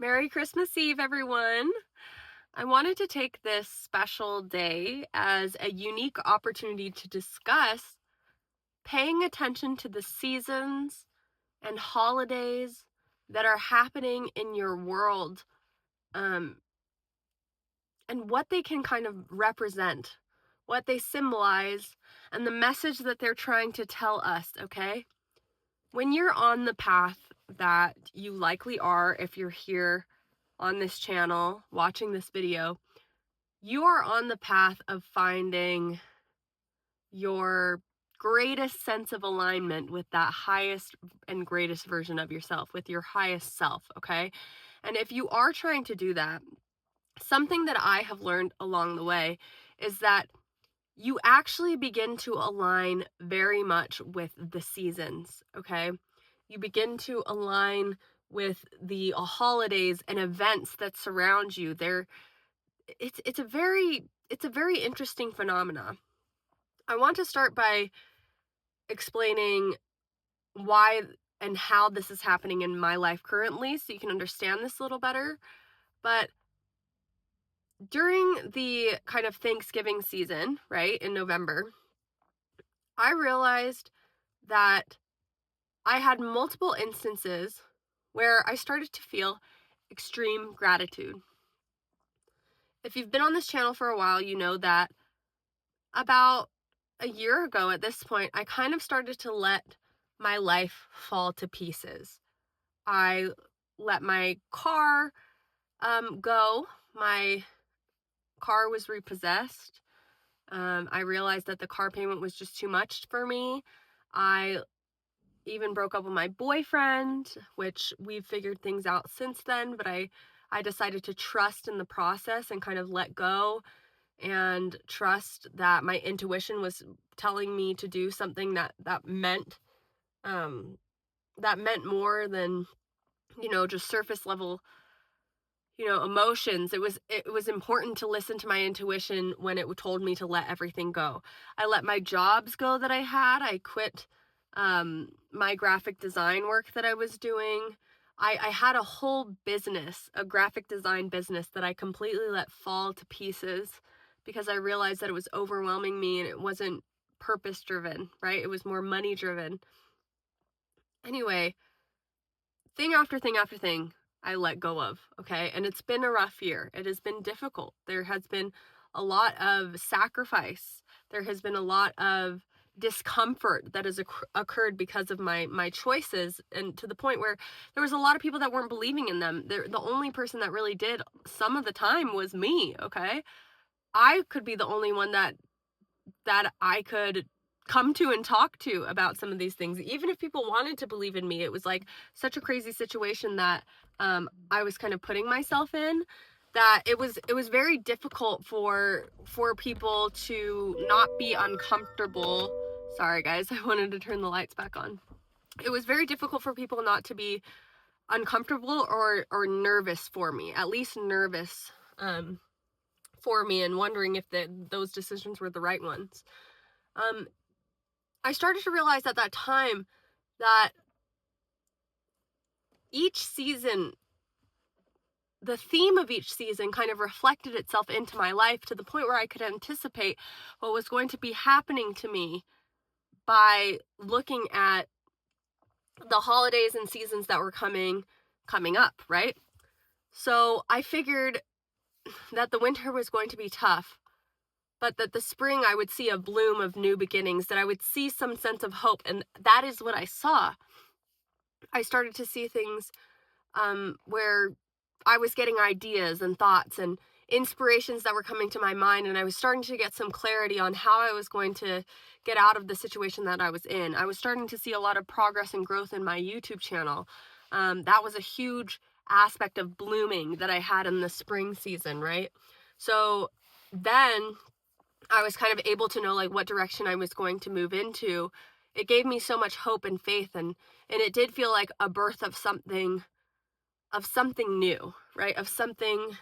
Merry Christmas Eve, everyone. I wanted to take this special day as a unique opportunity to discuss paying attention to the seasons and holidays that are happening in your world, and what they can kind of represent, what they symbolize, and the message that they're trying to tell us, okay? When you're on the path that you likely are if you're here on this channel watching this video, you are on the path of finding your greatest sense of alignment with that highest and greatest version of yourself, with your highest self, okay? And if you are trying to do that, something that I have learned along the way is that you actually begin to align very much with the seasons, okay? You begin to align with the holidays and events that surround you. It's a very interesting phenomena. I want to start by explaining why and how this is happening in my life currently so you can understand this a little better. But during the kind of Thanksgiving season, right, in November, I realized that I had multiple instances where I started to feel extreme gratitude. If you've been on this channel for a while, you know that about a year ago at this point, I kind of started to let my life fall to pieces. I let my car go. My car was repossessed. I realized that the car payment was just too much for me. I even broke up with my boyfriend, which we've figured things out since then, but I decided to trust in the process and kind of let go and trust that my intuition was telling me to do something that meant more than, just surface level, emotions. It was important to listen to my intuition when it told me to let everything go. I let my jobs go that I had. I quit my graphic design work that I was doing. I had a whole business, a graphic design business, that I completely let fall to pieces because I realized that it was overwhelming me and it wasn't purpose driven, right? It was more money driven. Anyway, thing after thing after thing I let go of, okay? And it's been a rough year. It has been difficult. There has been a lot of sacrifice. There has been a lot of discomfort that has occurred because of my choices, and to the point where there was a lot of people that weren't believing in them. The only person that really did some of the time was me, okay? I could be the only one that I could come to and talk to about some of these things. Even if people wanted to believe in me, it was like such a crazy situation that I was kind of putting myself in, that it was very difficult for people to not be uncomfortable. Sorry guys, I wanted to turn the lights back on. It was very difficult for people not to be uncomfortable or nervous for me, at least nervous for me, and wondering if those decisions were the right ones. I started to realize at that time that each season, the theme of each season kind of reflected itself into my life to the point where I could anticipate what was going to be happening to me by looking at the holidays and seasons that were coming up, right? So I figured that the winter was going to be tough, but that the spring I would see a bloom of new beginnings, that I would see some sense of hope, and that is what I saw. I started to see things where I was getting ideas and thoughts and inspirations that were coming to my mind, and I was starting to get some clarity on how I was going to get out of the situation that I was in. I was starting to see a lot of progress and growth in my YouTube channel. That was a huge aspect of blooming that I had in the spring season, right? So then I was kind of able to know like what direction I was going to move into. It gave me so much hope and faith, and it did feel like a birth of something new, right? Of something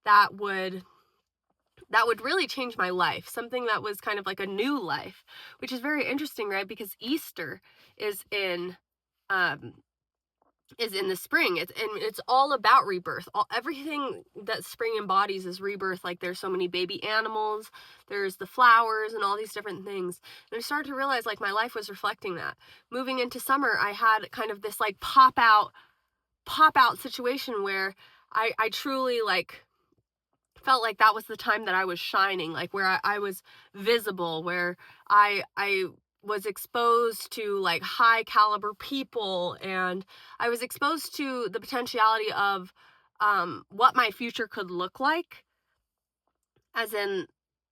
that would really change my life, something that was kind of like a new life, which is very interesting, right? Because Easter is in is in the spring. It's all about rebirth. Everything that spring embodies is rebirth. Like, there's so many baby animals, there's the flowers and all these different things. And I started to realize, like, my life was reflecting that. Moving into summer, I had kind of this like pop out situation where I truly like felt like that was the time that I was shining, like where I was visible, where I was exposed to like high caliber people, and I was exposed to the potentiality of what my future could look like, as in,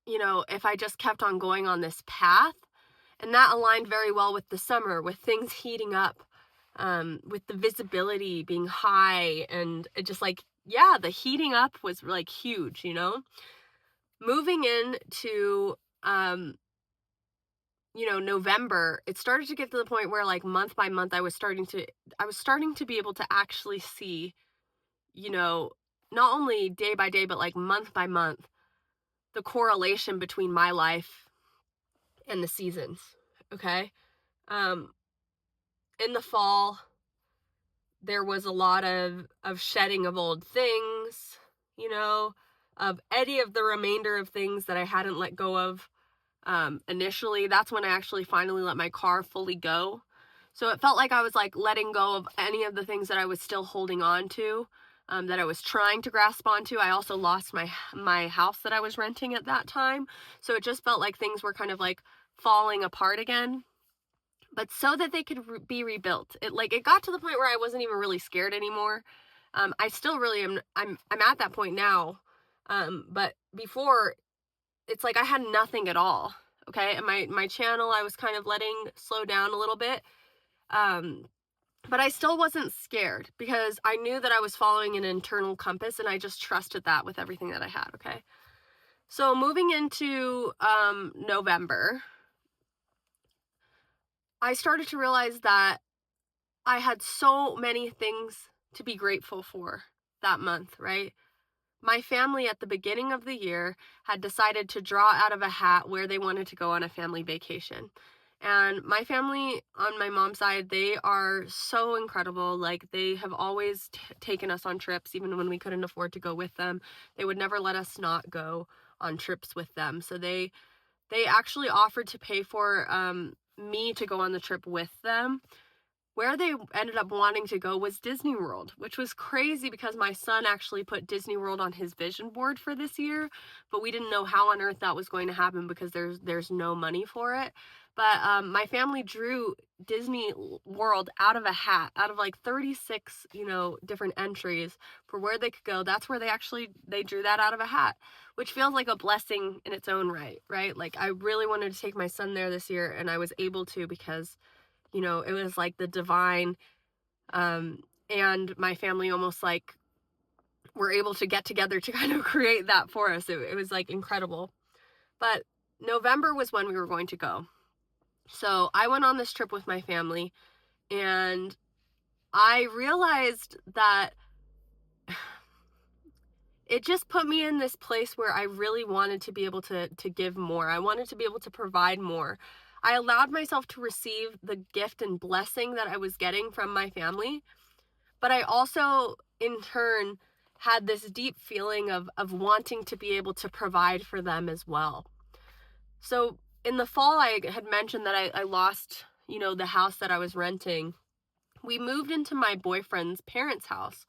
if I just kept on going on this path. And that aligned very well with the summer, with things heating up, with the visibility being high, and it just like, yeah, the heating up was like huge, Moving into, November, it started to get to the point where like month by month, I was starting to be able to actually see, not only day by day, but like month by month, the correlation between my life and the seasons. Okay. Um, in the fall, there was a lot of shedding of old things, of any of the remainder of things that I hadn't let go of. Initially, that's when I actually finally let my car fully go. So it felt like I was like letting go of any of the things that I was still holding on to, that I was trying to grasp onto. I also lost my house that I was renting at that time. So it just felt like things were kind of like falling apart again, but so that they could be rebuilt. It got to the point where I wasn't even really scared anymore. I still really am. I'm at that point now. But before, it's like I had nothing at all. Okay. And my channel, I was kind of letting slow down a little bit. But I still wasn't scared because I knew that I was following an internal compass, and I just trusted that with everything that I had. Okay. So moving into, November, I started to realize that I had so many things to be grateful for that month, right? My family at the beginning of the year had decided to draw out of a hat where they wanted to go on a family vacation. And my family on my mom's side, they are so incredible. Like, they have always taken us on trips, even when we couldn't afford to go with them. They would never let us not go on trips with them. So they actually offered to pay for me to go on the trip with them. Where they ended up wanting to go was Disney World, which was crazy because my son actually put Disney World on his vision board for this year, but we didn't know how on earth that was going to happen because there's no money for it. But my family drew Disney World out of a hat, out of like 36, different entries for where they could go. That's where they drew that out of a hat, which feels like a blessing in its own right, right? Like, I really wanted to take my son there this year, and I was able to because it was like the divine, and my family almost like were able to get together to kind of create that for us. It was like incredible. But November was when we were going to go. So I went on this trip with my family, and I realized that it just put me in this place where I really wanted to be able to give more. I wanted to be able to provide more. I allowed myself to receive the gift and blessing that I was getting from my family, but I also, in turn, had this deep feeling of wanting to be able to provide for them as well. So in the fall, I had mentioned that I lost, the house that I was renting. We moved into my boyfriend's parents' house,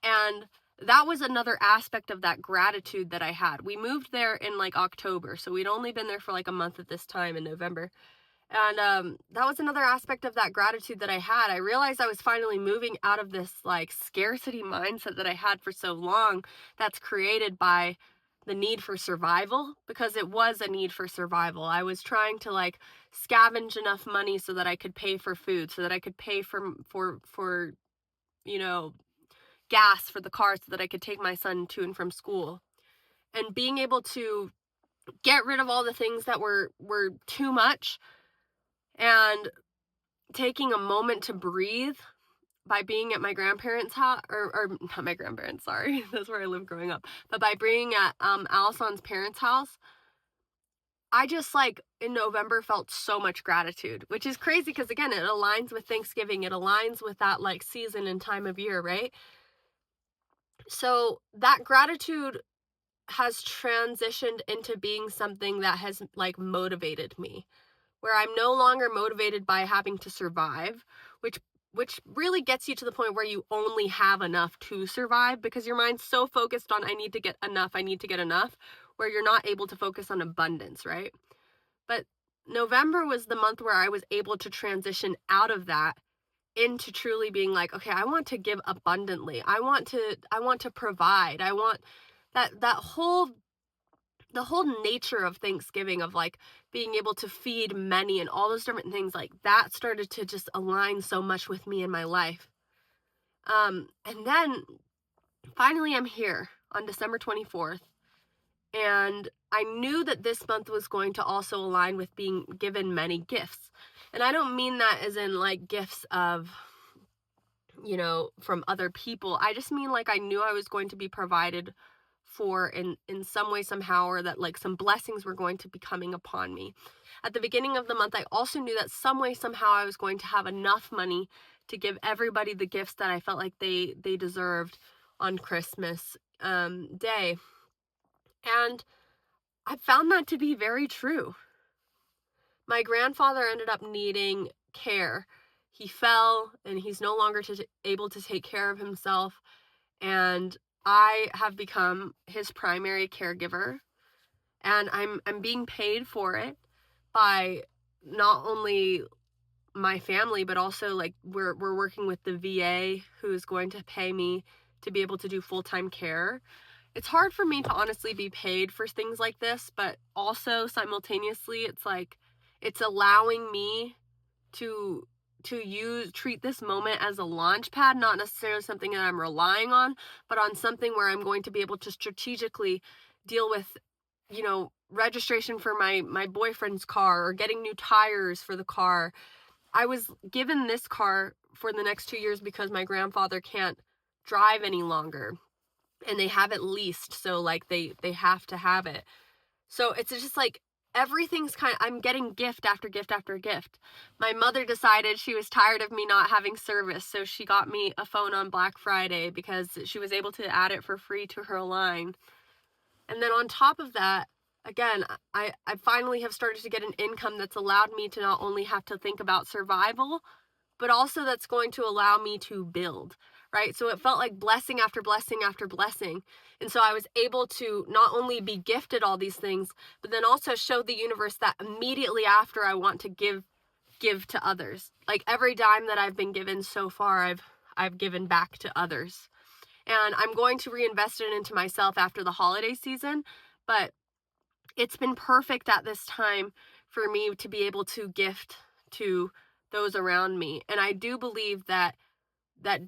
and that was another aspect of that gratitude that I had. We moved there in like October, so we'd only been there for like a month at this time in November. And that was another aspect of that gratitude that I had. I realized I was finally moving out of this like scarcity mindset that I had for so long, that's created by the need for survival, because it was a need for survival. I was trying to like scavenge enough money so that I could pay for food, so that I could pay for gas for the car, so that I could take my son to and from school. And being able to get rid of all the things that were too much, and taking a moment to breathe by being at my grandparents' house, or not my grandparents, sorry, that's where I lived growing up, but by being at Alison's parents' house, I just like in November felt so much gratitude, which is crazy because again, it aligns with Thanksgiving. It aligns with that like season and time of year, right? So that gratitude has transitioned into being something that has like motivated me, where I'm no longer motivated by having to survive, which really gets you to the point where you only have enough to survive because your mind's so focused on I need to get enough, where you're not able to focus on abundance, right? But November was the month where I was able to transition out of that into truly being like, okay, I want to give abundantly. I want to provide. I want that whole the whole nature of Thanksgiving, of like being able to feed many and all those different things, like that started to just align so much with me in my life. And then finally I'm here on December 24th. And I knew that this month was going to also align with being given many gifts. And I don't mean that as in like gifts of, from other people. I just mean like I knew I was going to be provided for in some way, somehow, or that like some blessings were going to be coming upon me. At the beginning of the month, I also knew that some way, somehow I was going to have enough money to give everybody the gifts that I felt like they deserved on Christmas Day. And I found that to be very true. My grandfather ended up needing care. He fell and he's no longer able to take care of himself. And I have become his primary caregiver. And I'm being paid for it by not only my family, but also like we're working with the VA, who's going to pay me to be able to do full-time care. It's hard for me to honestly be paid for things like this, but also simultaneously it's like it's allowing me to treat this moment as a launch pad, not necessarily something that I'm relying on, but on something where I'm going to be able to strategically deal with, registration for my boyfriend's car or getting new tires for the car. I was given this car for the next 2 years because my grandfather can't drive any longer and they have it leased. So like they have to have it. So it's just like everything's I'm getting gift after gift after gift. My mother decided she was tired of me not having service. So she got me a phone on Black Friday because she was able to add it for free to her line. And then on top of that, again, I finally have started to get an income that's allowed me to not only have to think about survival, but also that's going to allow me to build, right? So it felt like blessing after blessing after blessing. And so I was able to not only be gifted all these things, but then also show the universe that immediately after I want to give to others. Like every dime that I've been given so far, I've given back to others. And I'm going to reinvest it into myself after the holiday season, but it's been perfect at this time for me to be able to gift to those around me. And I do believe that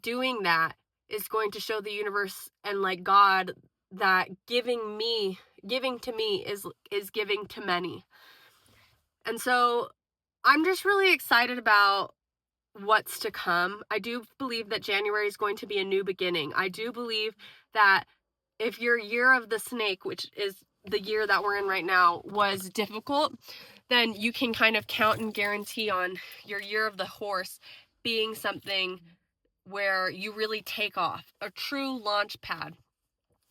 doing that is going to show the universe and like God that giving to me is giving to many. And so I'm just really excited about what's to come. I do believe that January is going to be a new beginning. I do believe that if your year of the snake, which is the year that we're in right now, was difficult, then you can kind of count and guarantee on your year of the horse being something where you really take off, a true launch pad.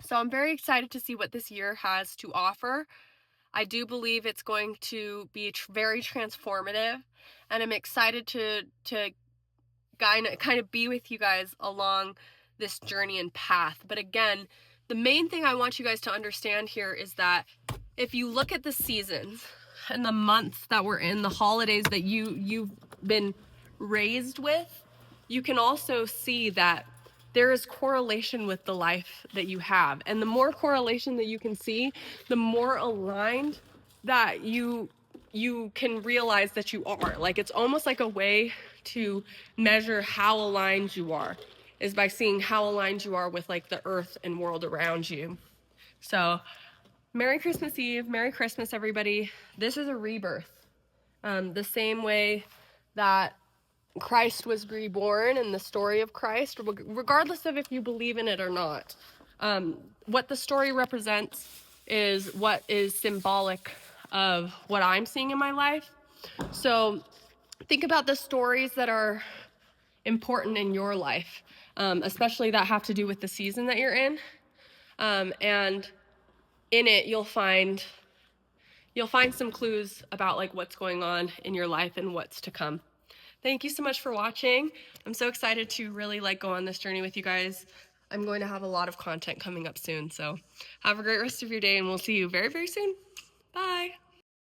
So I'm very excited to see what this year has to offer. I do believe it's going to be very transformative, and I'm excited to kind of be with you guys along this journey and path. But again, the main thing I want you guys to understand here is that if you look at the seasons and the months that we're in, the holidays that you've been raised with, you can also see that there is correlation with the life that you have. And the more correlation that you can see, the more aligned that you can realize that you are. Like it's almost like a way to measure how aligned you are is by seeing how aligned you are with like the earth and world around you. So Merry Christmas Eve. Merry Christmas, everybody. This is a rebirth. The same way that Christ was reborn in the story of Christ, regardless of if you believe in it or not. What the story represents is what is symbolic of what I'm seeing in my life. So think about the stories that are important in your life, especially that have to do with the season that you're in. And in it, you'll find some clues about like what's going on in your life and what's to come. Thank you so much for watching. I'm so excited to really like go on this journey with you guys. I'm going to have a lot of content coming up soon, so have a great rest of your day, and we'll see you very, very soon. Bye.